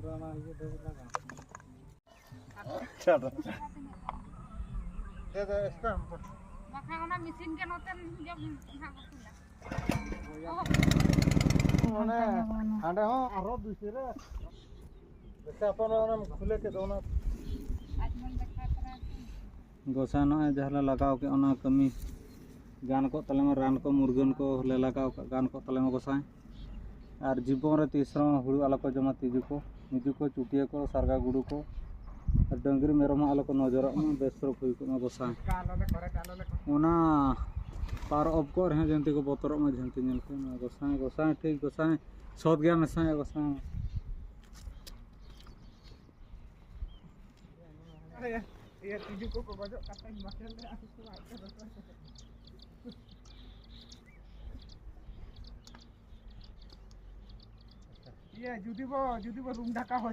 चलो दे दे इसका बाखा ओना मशीन के नोते जब भाग तुला माने हांडे हो आरो दुसरे रे जैसे अपन ओना खुले के दोना आज मन देखा करा गोसा न जहला लगाव के ओना कमी गान को तले में रान को मुर्गन को ले लगाव गान को तले में गोसाय और जीवन रे तीसरा हुड़ू आलो को जमा तिजु को निजु को चुटिया को सरगा गुडू को और डंगरी मेरम आलो को नजर में बेसर हुई को गोसाय ओना पार अब को रहे जंती को बोतर में जंती नेल के गोसाय गोसाय ठीक गोसाय सोद गया मसाय गोसाय अरे ये तिजु को गजो काटा मकेल रे आसु को ये जुदी बो रूम ढाका हो